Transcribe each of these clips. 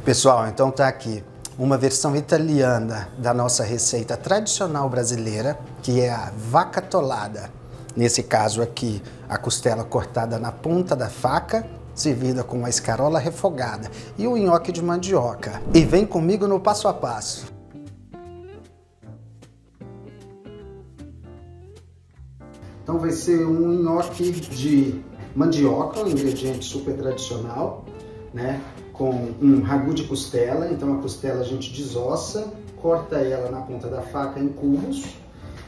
Pessoal, então tá aqui uma versão italiana da nossa receita tradicional brasileira, que é a vaca atolada. Nesse caso aqui, a costela cortada na ponta da faca, servida com uma escarola refogada e o nhoque de mandioca. E vem comigo no passo a passo. Então vai ser um nhoque de mandioca, um ingrediente super tradicional, né? Com um ragu de costela. Então a costela a gente desossa, corta ela na ponta da faca em cubos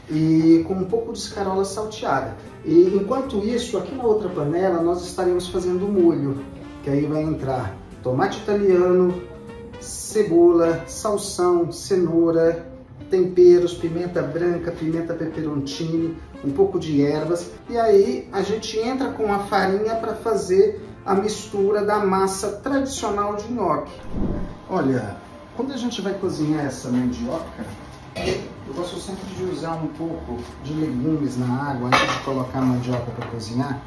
e com um pouco de escarola salteada. E enquanto isso, aqui na outra panela nós estaremos fazendo o molho, que aí vai entrar tomate italiano, cebola, salsão, cenoura, temperos, pimenta branca, pimenta peperoncini, um pouco de ervas. E aí a gente entra com a farinha para fazer a mistura da massa tradicional de nhoque. Olha, quando a gente vai cozinhar essa mandioca, eu gosto sempre de usar um pouco de legumes na água antes de colocar a mandioca para cozinhar,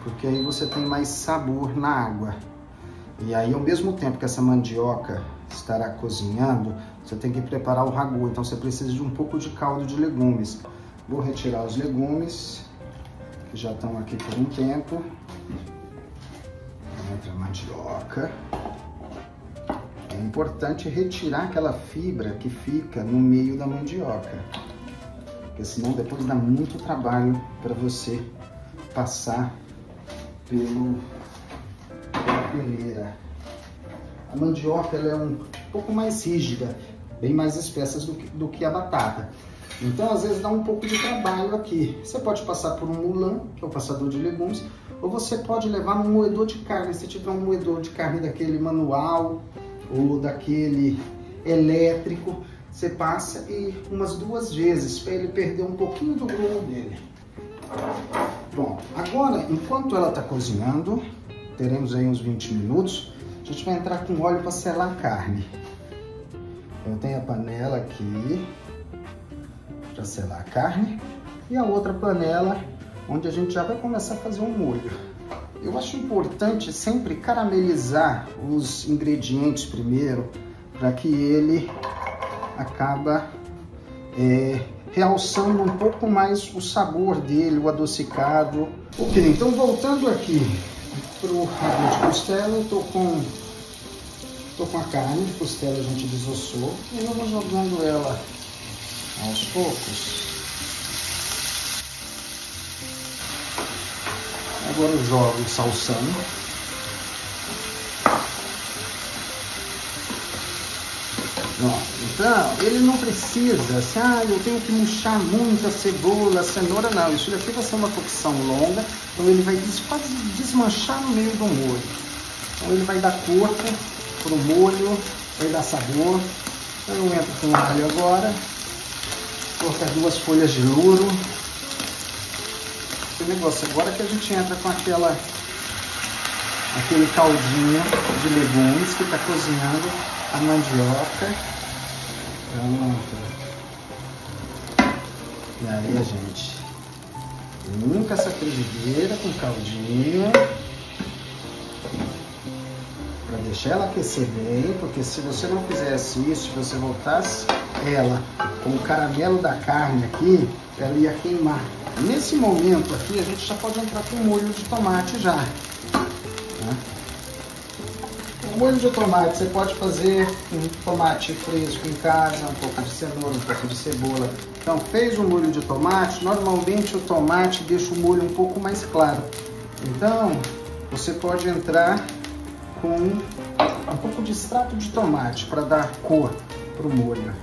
porque aí você tem mais sabor na água. E aí, ao mesmo tempo que essa mandioca estará cozinhando, você tem que preparar o ragu, então você precisa de um pouco de caldo de legumes. Vou retirar os legumes, que já estão aqui por um tempo. Entra a mandioca. É importante retirar aquela fibra que fica no meio da mandioca, porque senão depois dá muito trabalho para você passar pela peneira. A mandioca ela é um pouco mais rígida, bem mais espessa do que a batata. Então, às vezes, dá um pouco de trabalho aqui. Você pode passar por um mulan, que é o passador de legumes, ou você pode levar num moedor de carne. Se tiver um moedor de carne daquele manual ou daquele elétrico, você passa e umas 2 vezes para ele perder um pouquinho do grumo dele. Pronto. Agora, enquanto ela está cozinhando, teremos aí uns 20 minutos, a gente vai entrar com óleo para selar a carne. Eu tenho a panela aqui para selar a carne e a outra panela onde a gente já vai começar a fazer um molho. Eu acho importante sempre caramelizar os ingredientes primeiro, para que ele acaba realçando um pouco mais o sabor dele, o adocicado. Ok, então voltando aqui para o ragu de costela, eu tô com a carne de costela, a gente desossou, e eu vou jogando ela aos poucos. Agora eu jogo o salsão. Então, ele não precisa, assim, eu tenho que murchar muito a cebola, a cenoura, não. Isso daqui vai ser uma cocção longa, então ele vai quase desmanchar no meio do molho. Então ele vai dar corpo pro molho, vai dar sabor. Então eu entro com o alho agora, colocar 2 folhas de louro. Esse negócio, agora que a gente entra com aquele caldinho de legumes que está cozinhando a mandioca. Pronto. E aí, gente, limpa essa frigideira com caldinho para deixar ela aquecer bem, porque se você não fizesse isso, se você voltasse ela com o caramelo da carne aqui, ela ia queimar. Nesse momento aqui, a gente já pode entrar com molho de tomate já. Né? O molho de tomate, você pode fazer um tomate fresco em casa, um pouco de cenoura, um pouco de cebola. Então, fez o molho de tomate, normalmente o tomate deixa o molho um pouco mais claro. Então, você pode entrar com um pouco de extrato de tomate para dar cor para o molho.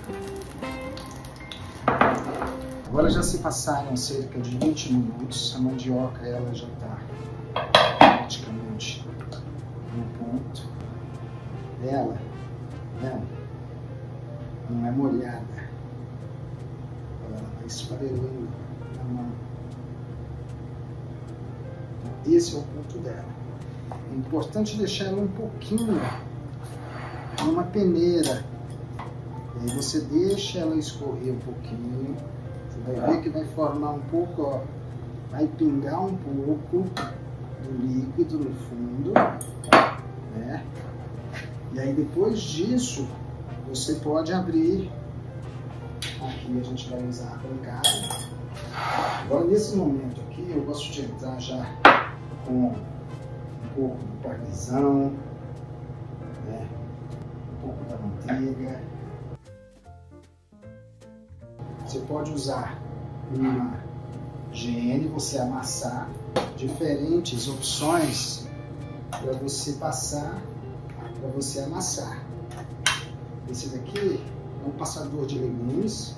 Agora já se passaram cerca de 20 minutos, a mandioca ela já está praticamente no ponto dela, né? Não é molhada, ela vai esfarelando na mão. Então, esse é o ponto dela. É importante deixar ela um pouquinho numa peneira, e aí você deixa ela escorrer um pouquinho. Você vai ver que vai formar um pouco, ó, vai pingar um pouco do líquido no fundo, né? E E aí depois disso, você pode abrir. Aqui a gente vai usar a bancada. Agora nesse momento aqui, eu gosto de entrar já com um pouco do parmesão, né? Um pouco da manteiga. Você pode usar uma GN, você amassar, diferentes opções para você passar, para você amassar. Esse daqui é um passador de legumes.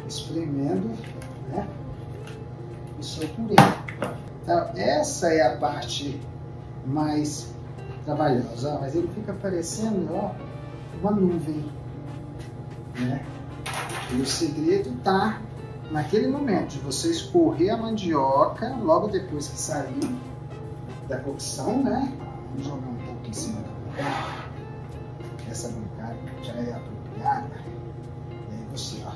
Espremendo, né? O seu purê. Então, essa é a parte mais trabalhosa, ó, mas ele fica parecendo, ó, uma nuvem, né? E o segredo tá naquele momento de você escorrer a mandioca logo depois que sair da cocção, né? Vamos jogar um pouco em cima da bancada. Essa bancada já é apropriada. E aí você, ó.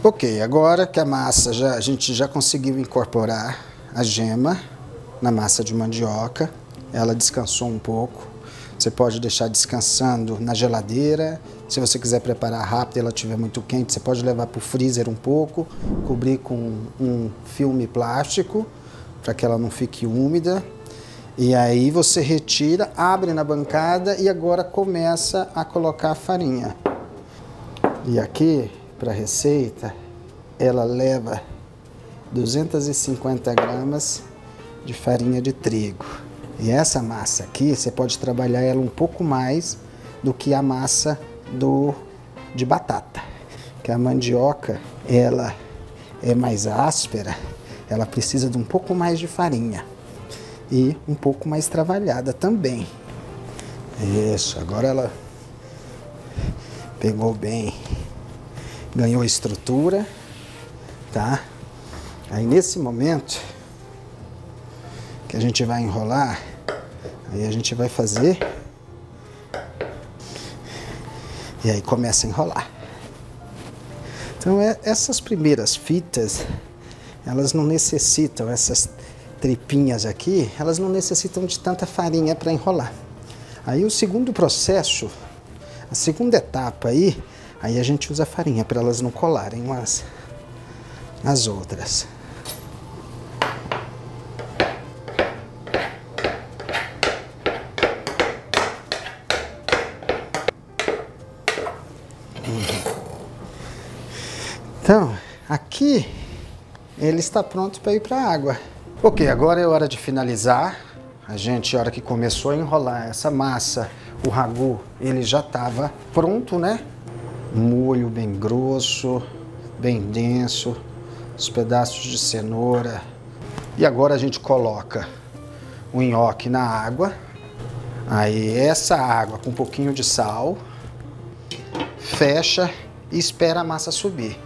Ok, agora que a massa, a gente já conseguiu incorporar a gema na massa de mandioca, ela descansou um pouco. Você pode deixar descansando na geladeira. Se você quiser preparar rápido e ela estiver muito quente, você pode levar para o freezer um pouco, cobrir com um filme plástico para que ela não fique úmida. E aí você retira, abre na bancada e agora começa a colocar a farinha. E aqui, para a receita, ela leva 250 gramas de farinha de trigo. E essa massa aqui, você pode trabalhar ela um pouco mais do que a massa de batata. Que a mandioca, ela é mais áspera, ela precisa de um pouco mais de farinha. E um pouco mais trabalhada também. Isso, agora ela pegou bem, ganhou estrutura, tá? Aí nesse momento que a gente vai enrolar, aí a gente vai fazer e aí começa a enrolar. Então essas primeiras fitas, elas não necessitam, essas tripinhas aqui, elas não necessitam de tanta farinha para enrolar. Aí o segundo processo, a segunda etapa aí a gente usa farinha para elas não colarem umas nas outras. Então, aqui ele está pronto para ir para a água. Ok, agora é hora de finalizar. A hora que começou a enrolar essa massa, o ragu, ele já estava pronto, né? Molho bem grosso, bem denso, os pedaços de cenoura. E agora a gente coloca o nhoque na água. Aí essa água com um pouquinho de sal, fecha e espera a massa subir.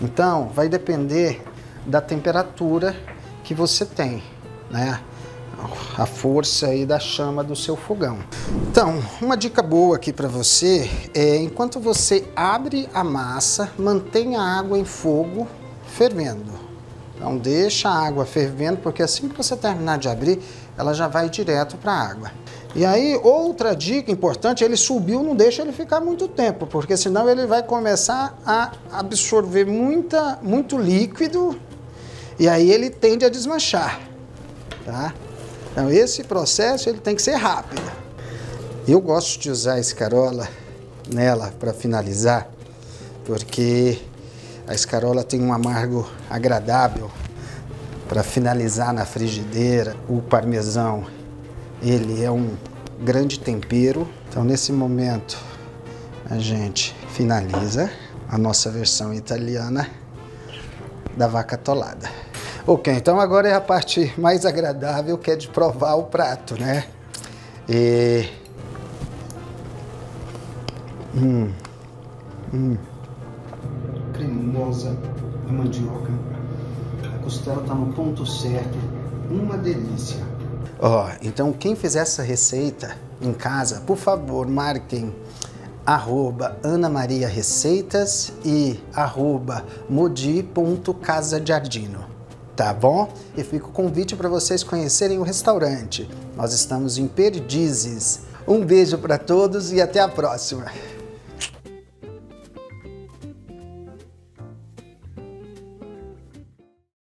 Então, vai depender da temperatura que você tem, né? A força aí da chama do seu fogão. Então, uma dica boa aqui para você é, enquanto você abre a massa, mantenha a água em fogo fervendo. Então, deixa a água fervendo, porque assim que você terminar de abrir, ela já vai direto para a água. E aí, outra dica importante, ele subiu, não deixa ele ficar muito tempo, porque senão ele vai começar a absorver muito líquido e aí ele tende a desmanchar, tá? Então, esse processo ele tem que ser rápido. Eu gosto de usar a escarola nela para finalizar, porque a escarola tem um amargo agradável para finalizar na frigideira. O parmesão, ele é um grande tempero. Então, nesse momento, a gente finaliza a nossa versão italiana da vaca atolada. Ok, então agora é a parte mais agradável, que é de provar o prato, né? Cremosa a mandioca. A costela tá no ponto certo. Uma delícia. Ó, então quem fizer essa receita em casa, por favor, marquem @anamariareceitas e @modi.casagiardino. Tá bom? E fica o convite para vocês conhecerem o restaurante. Nós estamos em Perdizes. Um beijo para todos e até a próxima!